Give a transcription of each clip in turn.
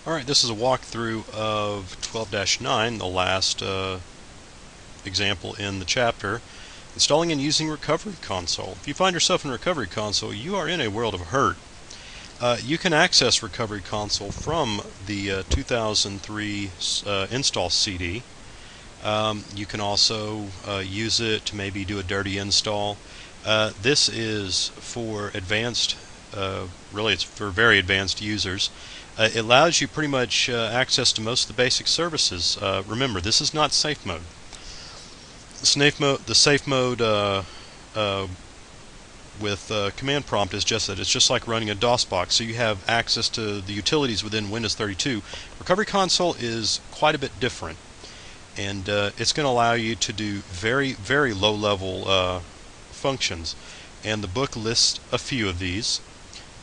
Alright, this is a walkthrough of 12-9, the last example in the chapter, installing and using Recovery Console. If you find yourself in Recovery Console, you are in a world of hurt. You can access Recovery Console from the 2003 install CD. You can also use it to maybe do a dirty install. This is for advanced, really it's for very advanced users. It allows you pretty much access to most of the basic services. Remember, this is not safe mode. The safe mode with command prompt is just that. It's just like running a DOS box, so you have access to the utilities within Windows 32. Recovery Console is quite a bit different, and it's going to allow you to do very, very low-level functions. And the book lists a few of these.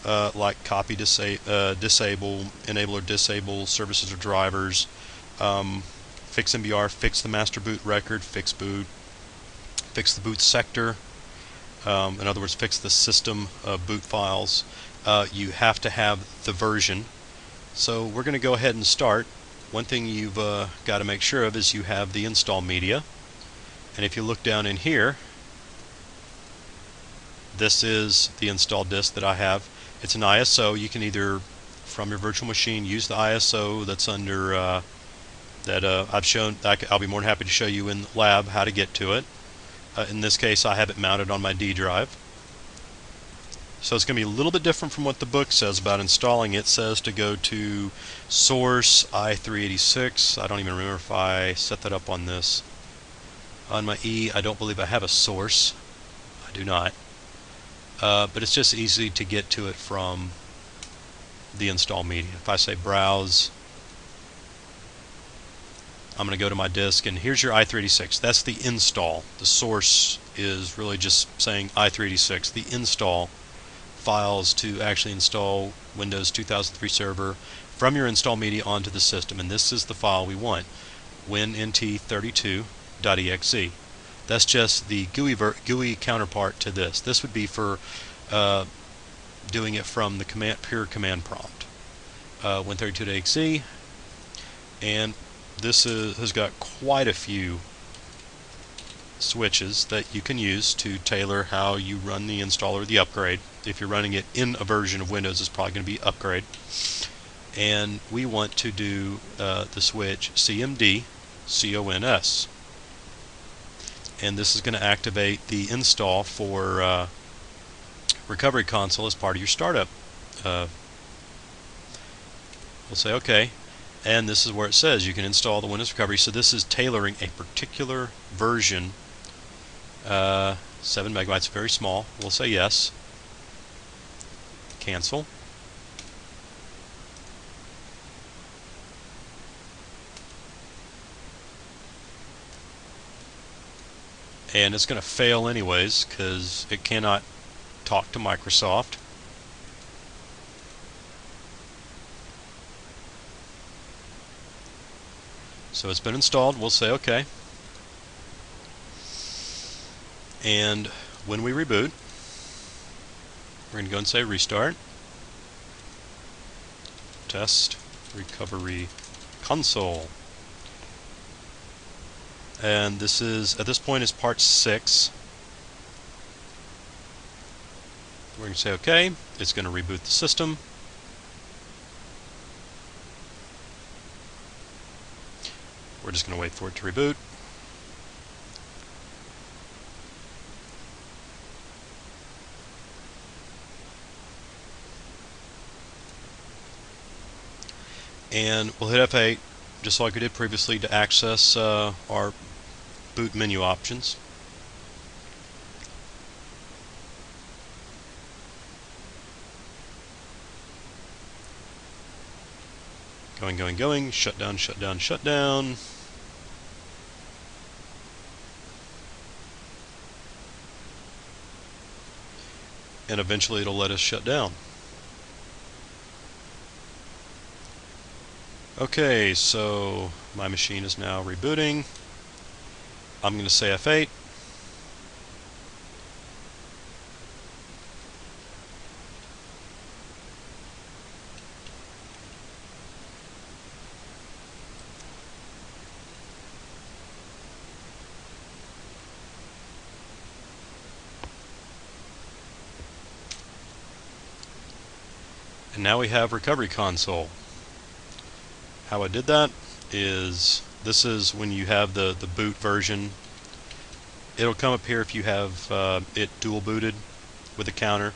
Like copy, disable, enable or disable services or drivers, fix MBR, fix the master boot record, fix boot, fix the boot sector, in other words, fix the system boot files. You have to have the version. So we're going to go ahead and start. One thing you've got to make sure of is you have the install media. And if you look down in here, this is the install disk that I have. It's an ISO. You can either, from your virtual machine, use the ISO that's under I've shown. I'll be more than happy to show you in the lab how to get to it. In this case, I have it mounted on my D drive. So it's going to be a little bit different from what the book says about installing. It says to go to source i386. I don't even remember if I set that up on this. On my E, I don't believe I have a source. I do not. But it's just easy to get to it from the install media. If I say browse, I'm going to go to my disk, and here's your i386. That's the install. The source is really just saying i386. The install files to actually install Windows 2003 Server from your install media onto the system, and this is the file we want, wint32.exe. That's just the GUI counterpart to this. This would be for doing it from the pure command prompt. Wint32.exe, and this has got quite a few switches that you can use to tailor how you run the install or the upgrade. If you're running it in a version of Windows, it's probably going to be upgrade. And we want to do the switch CMD CONS. And this is going to activate the install for Recovery Console as part of your startup. We'll say OK, and this is where it says you can install the Windows Recovery. So this is tailoring a particular version. 7 megabytes, very small. We'll say yes. Cancel. And it's going to fail anyways because it cannot talk to Microsoft. So it's been installed. We'll say OK. And when we reboot, we're going to go and say restart. Test recovery console. And this is, at this point, is part 6. We're going to say OK. It's going to reboot the system. We're just going to wait for it to reboot. And we'll hit F8, just like we did previously, to access our boot menu options. Going, shut down. And eventually it'll let us shut down. Okay, so my machine is now rebooting. I'm going to say F8. And now we have Recovery Console. How I did that is, this is when you have the boot version. It'll come up here if you have it dual booted with a counter.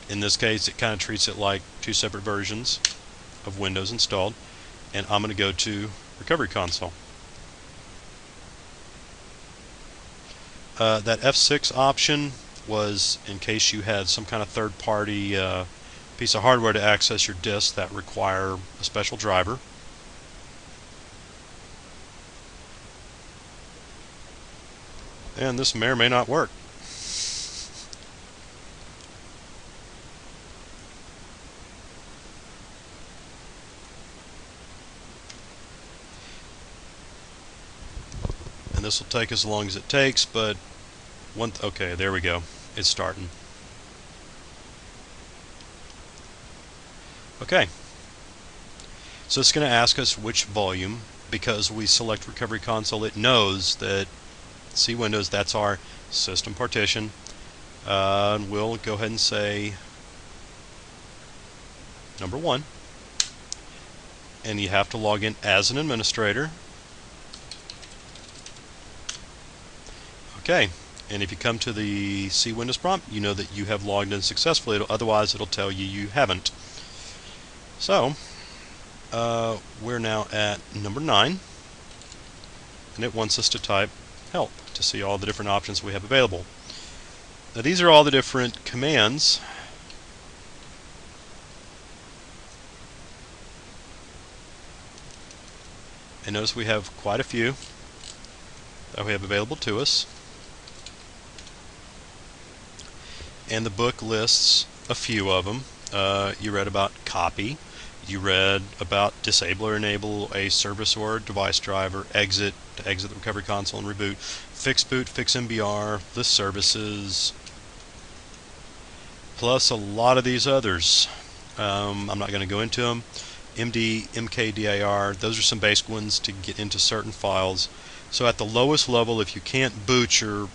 In this case, it kind of treats it like two separate versions of Windows installed. And I'm going to go to Recovery Console. That F6 option was in case you had some kind of third-party piece of hardware to access your disk that require a special driver. And this may or may not work. And this will take as long as it takes, but okay, there we go. It's starting. Okay. So it's going to ask us which volume. Because we select Recovery Console, it knows that C Windows, that's our system partition. And we'll go ahead and say number 1. And you have to log in as an administrator. Okay. And if you come to the C Windows prompt, you know that you have logged in successfully. Otherwise, it'll tell you you haven't. So, we're now at number 9. And it wants us to type help to see all the different options we have available. Now these are all the different commands. And notice we have quite a few that we have available to us. And the book lists a few of them. You read about copy. You read about disable or enable a service or device driver, exit to exit the Recovery Console and reboot, fix boot, fix MBR, list services, plus a lot of these others. I'm not going to go into them. MD, MKDIR, those are some basic ones to get into certain files. So at the lowest level, if you can't boot your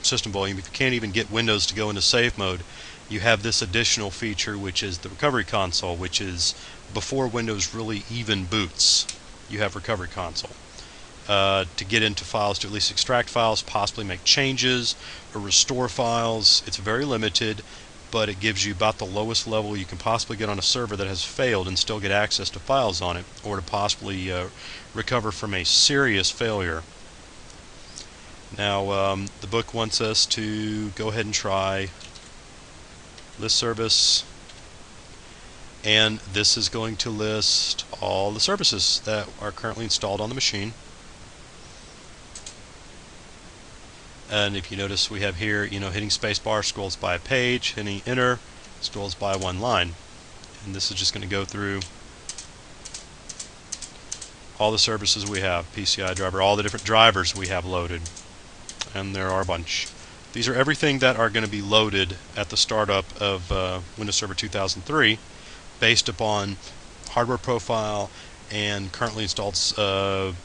system volume, if you can't even get Windows to go into save mode, you have this additional feature, which is the Recovery Console, which is before Windows really even boots. You have Recovery Console to get into files, to at least extract files, possibly make changes or restore files. It's very limited, but it gives you about the lowest level you can possibly get on a server that has failed and still get access to files on it, or to possibly recover from a serious failure. Now, the book wants us to go ahead and try list service, and this is going to list all the services that are currently installed on the machine. And if you notice, we have here, hitting spacebar scrolls by a page, hitting enter scrolls by one line. And this is just going to go through all the services we have, PCI driver, all the different drivers we have loaded, and there are a bunch. These are everything that are going to be loaded at the startup of Windows Server 2003 based upon hardware profile and currently installed the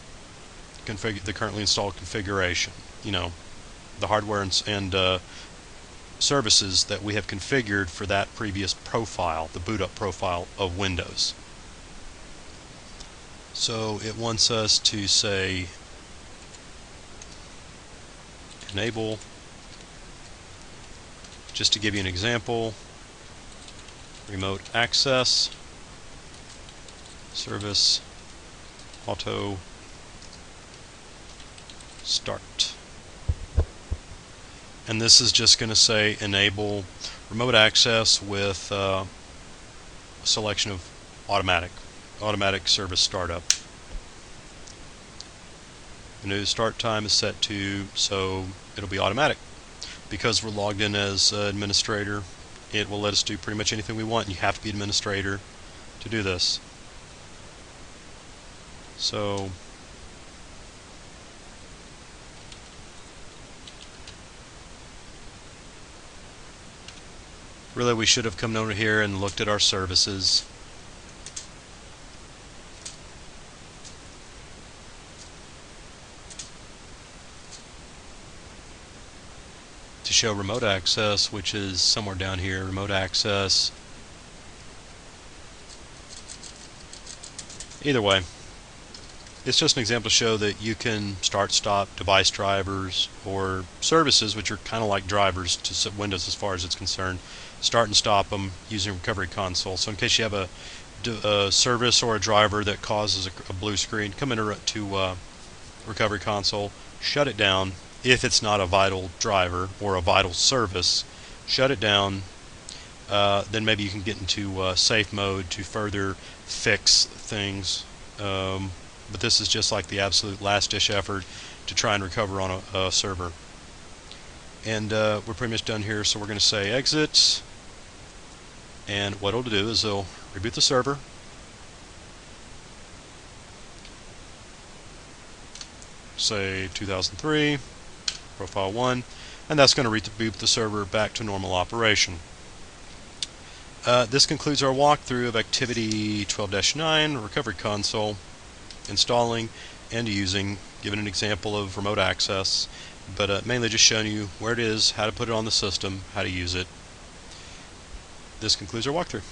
currently installed configuration. The hardware and services that we have configured for that previous profile, the boot up profile of Windows. So it wants us to say enable. Just to give you an example, remote access, service, auto, start. And this is just going to say enable remote access with a selection of automatic service startup. The new start time is set to, so it'll be automatic. Because we're logged in as administrator, it will let us do pretty much anything we want. You have to be administrator to do this. So really, we should have come over here and looked at our services. To show remote access, which is somewhere down here, remote access, Either way, it's just an example to show that you can start, stop device drivers or services, which are kind of like drivers to Windows as far as it's concerned. Start and stop them using Recovery Console. So in case you have a service or a driver that causes a blue screen, come into Recovery Console, shut it down. If it's not a vital driver or a vital service, shut it down. Then maybe you can get into safe mode to further fix things. But this is just like the absolute last-ditch effort to try and recover on a server. And we're pretty much done here, so we're going to say exit. And what it'll do is it'll reboot the server. Say 2003, profile 1, and that's going to reboot the server back to normal operation. This concludes our walkthrough of activity 12-9, Recovery Console, installing and using, giving an example of remote access, but mainly just showing you where it is, how to put it on the system, how to use it. This concludes our walkthrough.